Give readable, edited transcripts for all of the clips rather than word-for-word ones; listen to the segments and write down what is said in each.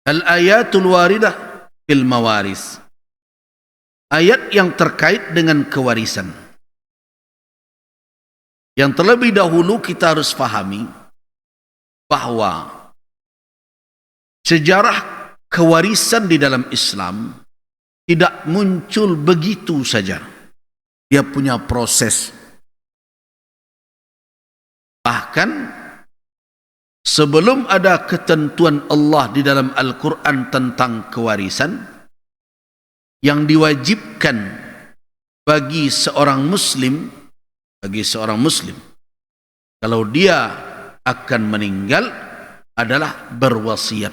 Al-ayatul waridah fil mawaris. Ayat yang terkait dengan kewarisan. Yang terlebih dahulu kita harus fahami bahwa sejarah kewarisan di dalam Islam tidak muncul begitu saja. Dia punya proses. Bahkan sebelum ada ketentuan Allah di dalam Al-Quran tentang kewarisan, yang diwajibkan bagi seorang Muslim, kalau dia akan meninggal adalah berwasiat.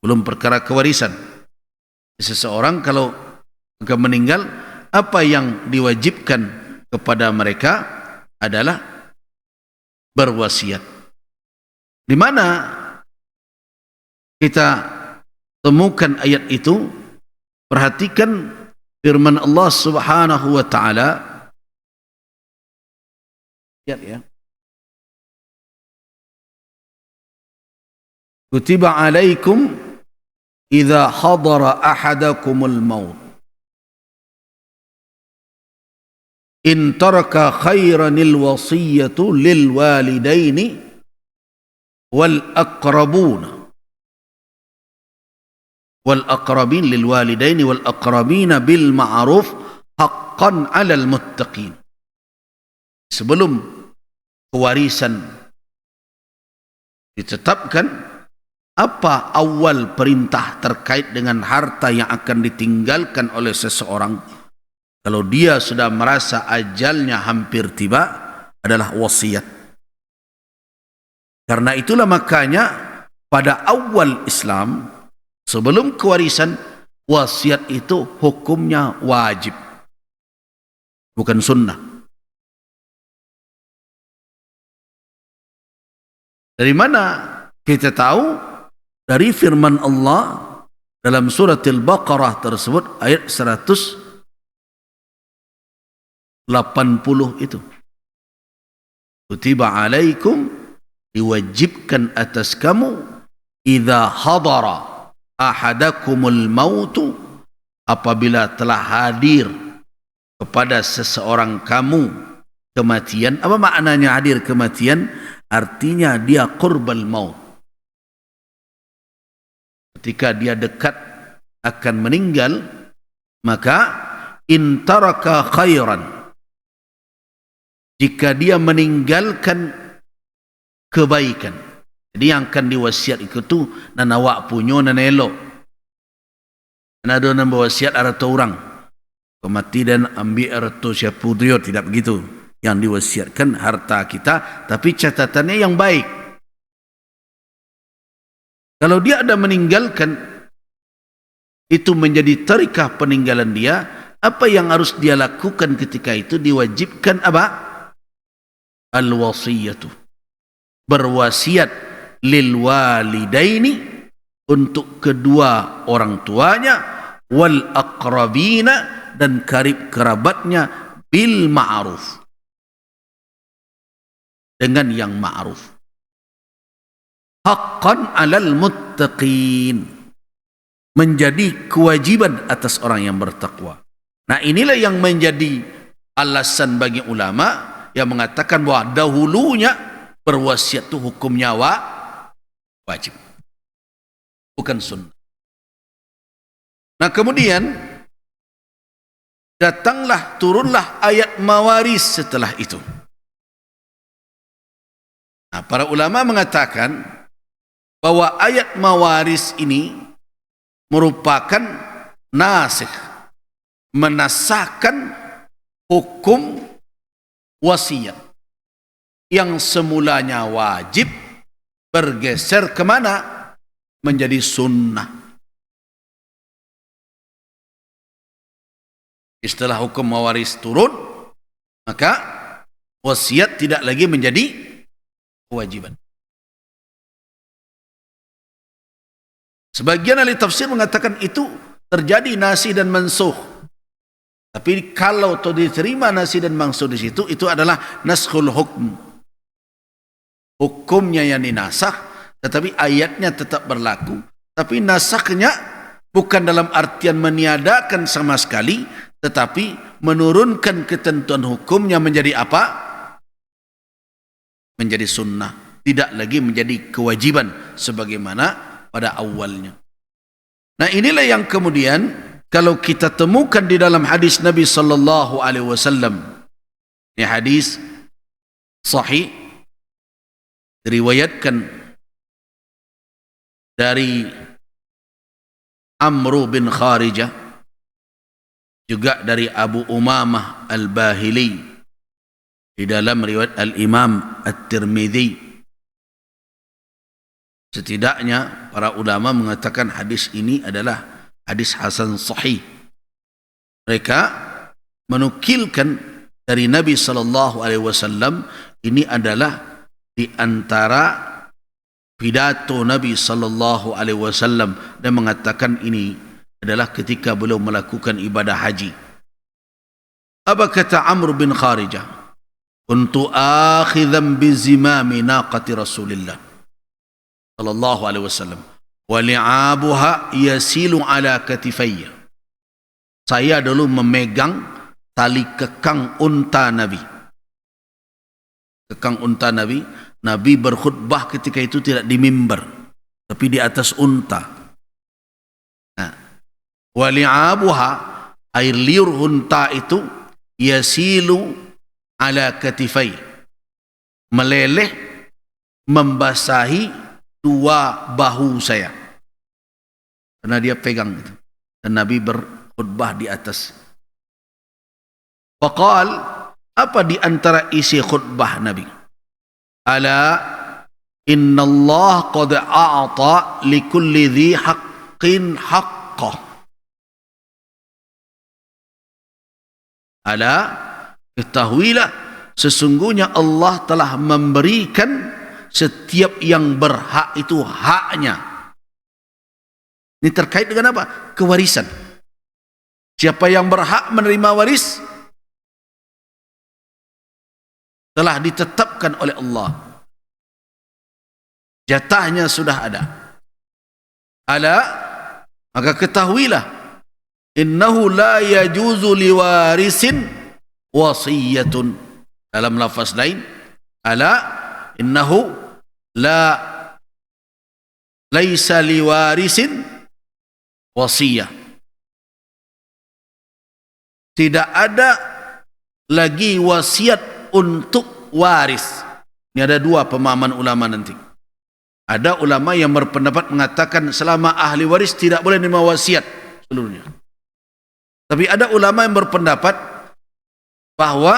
Belum perkara kewarisan. Seseorang kalau akan meninggal, apa yang diwajibkan kepada mereka adalah berwasiat. Di mana kita temukan ayat itu? Perhatikan firman Allah Subhanahu wa taala. Lihat ya. Kutiba alaikum idza hadara ahadakumul maut in taraka khairanil wasiyatu lil walidaini wal aqrabin lil walidaini wal aqrabina bil ma'ruf haqqan 'alal muttaqin. Sebelum kewarisan ditetapkan, apa awal perintah terkait dengan harta yang akan ditinggalkan oleh seseorang kalau dia sudah merasa ajalnya hampir tiba? Adalah wasiat. Karena itulah makanya pada awal Islam, sebelum kewarisan, wasiat itu hukumnya wajib, bukan sunnah. Dari mana kita tahu? Dari firman Allah dalam surat Al-Baqarah tersebut, ayat 180 itu. Kutiba alaikum, diwajibkan atas kamu, idza hadara ahadakumul mautu, apabila telah hadir kepada seseorang kamu kematian. Apa maknanya hadir kematian? Artinya dia qurbal maut. Ketika dia dekat akan meninggal, maka in taraka khairan, jika dia meninggalkan kebaikan. Jadi yang akan diwasiat itu nanawak punyo nanelo. Nado nan wasiat arato orang. Kemati dan ambil arato siapa dia, tidak begitu. Yang diwasiatkan harta kita, tapi catatannya yang baik. Kalau dia ada meninggalkan, itu menjadi tarikah peninggalan dia, apa yang harus dia lakukan ketika itu? Diwajibkan apa? Al-wasiyatu, berwasiat lil walidaini, untuk kedua orang tuanya, wal aqrabina, dan karib kerabatnya, bil ma'ruf, dengan yang ma'ruf. Haqqan 'alal muttaqin, menjadi kewajiban atas orang yang bertakwa. Nah, inilah yang menjadi alasan bagi ulama yang mengatakan bahwa dahulunya berwasiat itu hukumnya wajib, bukan sunnah. Nah, kemudian turunlah ayat mawaris setelah itu. Nah, para ulama mengatakan bahwa ayat mawaris ini merupakan nasikh, menasahkan hukum wasiat yang semulanya wajib, bergeser kemana? Menjadi sunnah. Setelah hukum mawaris turun, maka wasiat tidak lagi menjadi kewajiban. Sebagian ahli tafsir mengatakan itu terjadi nasikh dan mansukh. Tapi kalau diterima nasikh dan mansukh di situ, itu adalah naskhul hukm. hukumnya yang dinasakh, tetapi ayatnya tetap berlaku. Tapi nasakhnya bukan dalam artian meniadakan sama sekali, tetapi menurunkan ketentuan hukumnya menjadi apa? Menjadi sunnah, tidak lagi menjadi kewajiban sebagaimana pada awalnya. Nah, inilah yang kemudian kalau kita temukan di dalam hadis Nabi sallallahu alaihi wasallam. Ini hadis sahih diriwayatkan dari Amr bin Kharijah, juga dari Abu Umamah Al-Bahili di dalam riwayat Al-Imam At-Tirmidzi. Setidaknya para ulama mengatakan hadis ini adalah hadis hasan sahih. Mereka menukilkan dari Nabi sallallahu alaihi wasallam, ini adalah di antara pidato Nabi sallallahu alaihi wasallam, dan mengatakan ini adalah ketika beliau melakukan ibadah haji. Apa kata Amr bin Kharijah? Kuntu akhidhan bi zimami naqati Rasulillah sallallahu alaihi wasallam wa li'abuha yasilu ala katifayya. Saya dulu memegang tali kekang unta Nabi. Kekang unta Nabi. Nabi berkhutbah ketika itu tidak di mimbar, tapi di atas unta. Nah, wa li'abuha, air liur unta itu, yasilu ala katifai, meleleh membasahi dua bahu saya, karena dia pegang itu, dan Nabi berkhutbah di atas. Faqal, apa di antara isi khutbah Nabi? Ala inna Allah qad a'ta likulli dhi haqqin haqqah. Ala, ketahuilah sesungguhnya Allah telah memberikan setiap yang berhak itu haknya. Ini terkait dengan apa? Kewarisan. Siapa yang berhak menerima waris telah ditetapkan oleh Allah. Jatahnya sudah ada. Ala, maka ketahuilah, innahu la yajuzu liwarisin wasiyatun. Dalam lafaz lain, ala innahu laisa liwarisin wasiyah. Tidak ada lagi wasiat untuk waris. Ini ada dua pemahaman ulama nanti. Ada ulama yang berpendapat mengatakan selama ahli waris tidak boleh menerima wasiat seluruhnya. Tapi ada ulama yang berpendapat bahwa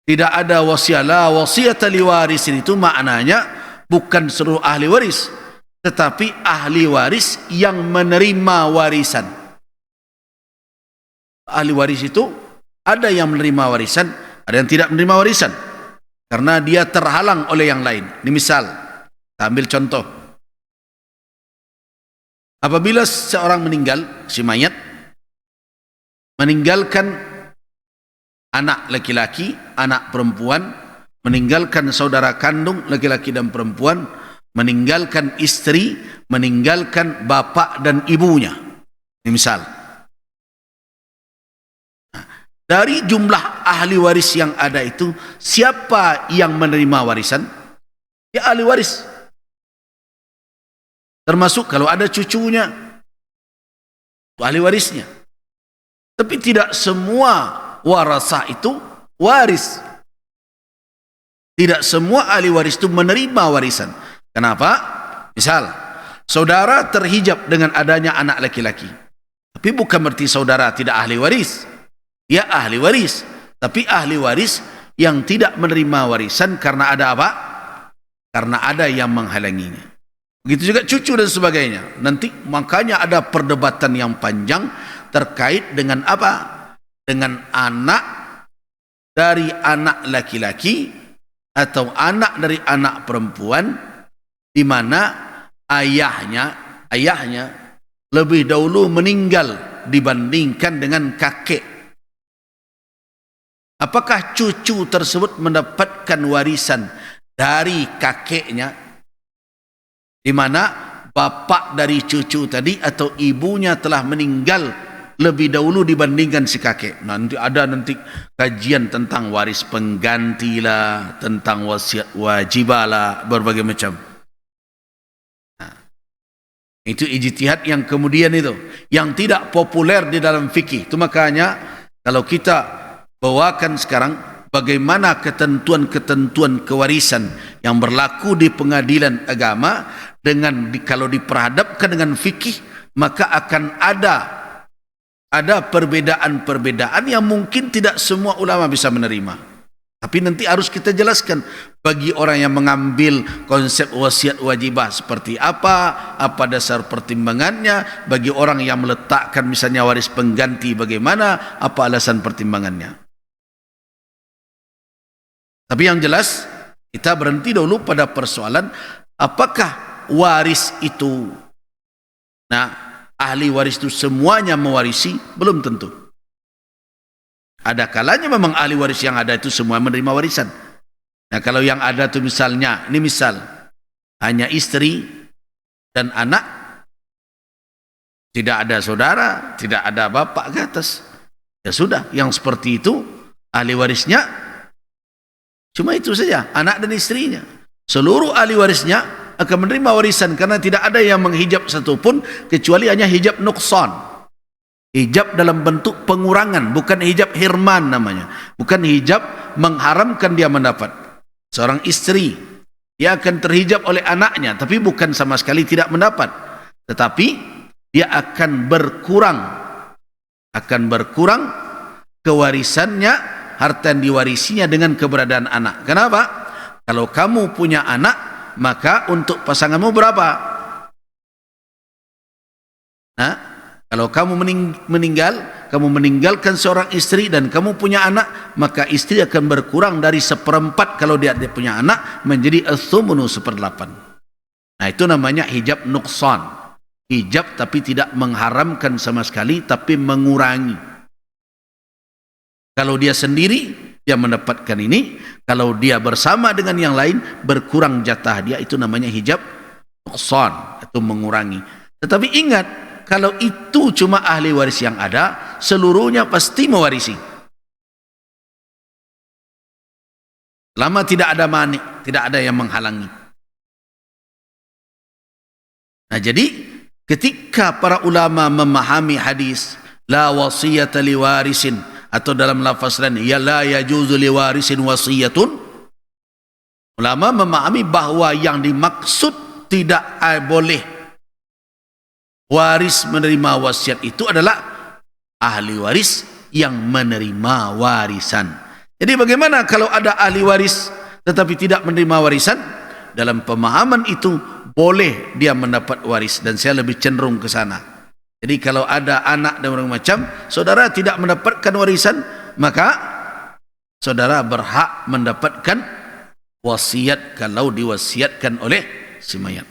tidak ada wasiat, la wasiyata liwarisin, itu maknanya bukan seluruh ahli waris, tetapi ahli waris yang menerima warisan. Ahli waris itu ada yang menerima warisan, ada yang tidak menerima warisan karena dia terhalang oleh yang lain. Ini misal, kita ambil contoh. Apabila seorang meninggal, si mayat meninggalkan anak laki-laki, anak perempuan, meninggalkan saudara kandung laki-laki dan perempuan, meninggalkan istri, meninggalkan bapak dan ibunya. Ini misal. Dari jumlah ahli waris yang ada itu, siapa yang menerima warisan? Ya ahli waris. Termasuk kalau ada cucunya, itu ahli warisnya. Tapi tidak semua warasah itu waris. Tidak semua ahli waris itu menerima warisan. Kenapa? Misal, saudara terhijab dengan adanya anak laki-laki. Tapi bukan berarti saudara tidak ahli waris. Ya ahli waris, tapi ahli waris yang tidak menerima warisan karena ada apa? Karena ada yang menghalanginya. Begitu juga cucu dan sebagainya. Nanti makanya ada perdebatan yang panjang terkait dengan apa? Dengan anak dari anak laki-laki atau anak dari anak perempuan, di mana ayahnya lebih dahulu meninggal dibandingkan dengan kakek. Apakah cucu tersebut mendapatkan warisan dari kakeknya, di mana bapak dari cucu tadi atau ibunya telah meninggal lebih dahulu dibandingkan si kakek. Nanti ada kajian tentang waris pengganti lah, tentang wasiat wajibah lah, berbagai macam. Nah, itu ijtihad yang kemudian itu, yang tidak populer di dalam fikih. Itu makanya kalau kita bawakan sekarang bagaimana ketentuan-ketentuan kewarisan yang berlaku di pengadilan agama dengan kalau diperhadapkan dengan fikih, maka akan ada perbedaan-perbedaan yang mungkin tidak semua ulama bisa menerima. Tapi nanti harus kita jelaskan bagi orang yang mengambil konsep wasiat wajibah seperti apa dasar pertimbangannya, bagi orang yang meletakkan misalnya waris pengganti bagaimana, apa alasan pertimbangannya. Tapi yang jelas kita berhenti dulu pada persoalan apakah waris itu, ahli waris itu semuanya mewarisi? Belum tentu. Ada kalanya memang ahli waris yang ada itu semua menerima warisan. Nah, kalau yang ada itu misalnya, ini misal hanya istri dan anak, tidak ada saudara, tidak ada bapak ke atas, ya sudah, yang seperti itu ahli warisnya cuma itu saja, anak dan istrinya. Seluruh ahli warisnya akan menerima warisan karena tidak ada yang menghijab satupun kecuali hanya hijab nuqsan. Hijab dalam bentuk pengurangan, bukan hijab hirman namanya. Bukan hijab mengharamkan dia mendapat. Seorang istri, dia akan terhijab oleh anaknya, tapi bukan sama sekali tidak mendapat. Tetapi dia akan berkurang kewarisannya, harta yang diwarisinya dengan keberadaan anak. Kenapa? Kalau kamu punya anak, maka untuk pasanganmu berapa? Kalau kamu meninggalkan seorang istri dan kamu punya anak, maka istri akan berkurang dari 1/4 kalau dia punya anak menjadi as-sumunu 1/8. Nah, itu namanya hijab nuqsan. Hijab tapi tidak mengharamkan sama sekali, tapi mengurangi. Kalau dia sendiri, dia mendapatkan ini. Kalau dia bersama dengan yang lain, berkurang jatah dia. Itu namanya hijab nuqsan, itu mengurangi. Tetapi ingat, kalau itu cuma ahli waris yang ada, seluruhnya pasti mewarisi. Lama tidak ada mani, tidak ada yang menghalangi. Nah, jadi ketika para ulama memahami hadis la wasiyata liwarisin, atau dalam lafaz lain ya la yajuzu liwarisin wasiyatun, ulama memahami bahwa yang dimaksud tidak boleh waris menerima wasiat itu adalah ahli waris yang menerima warisan. Jadi bagaimana kalau ada ahli waris tetapi tidak menerima warisan? Dalam pemahaman itu boleh dia mendapat waris, dan saya lebih cenderung ke sana. Jadi kalau ada anak dan orang macam, saudara tidak mendapatkan warisan, maka saudara berhak mendapatkan wasiat kalau diwasiatkan oleh si mayat.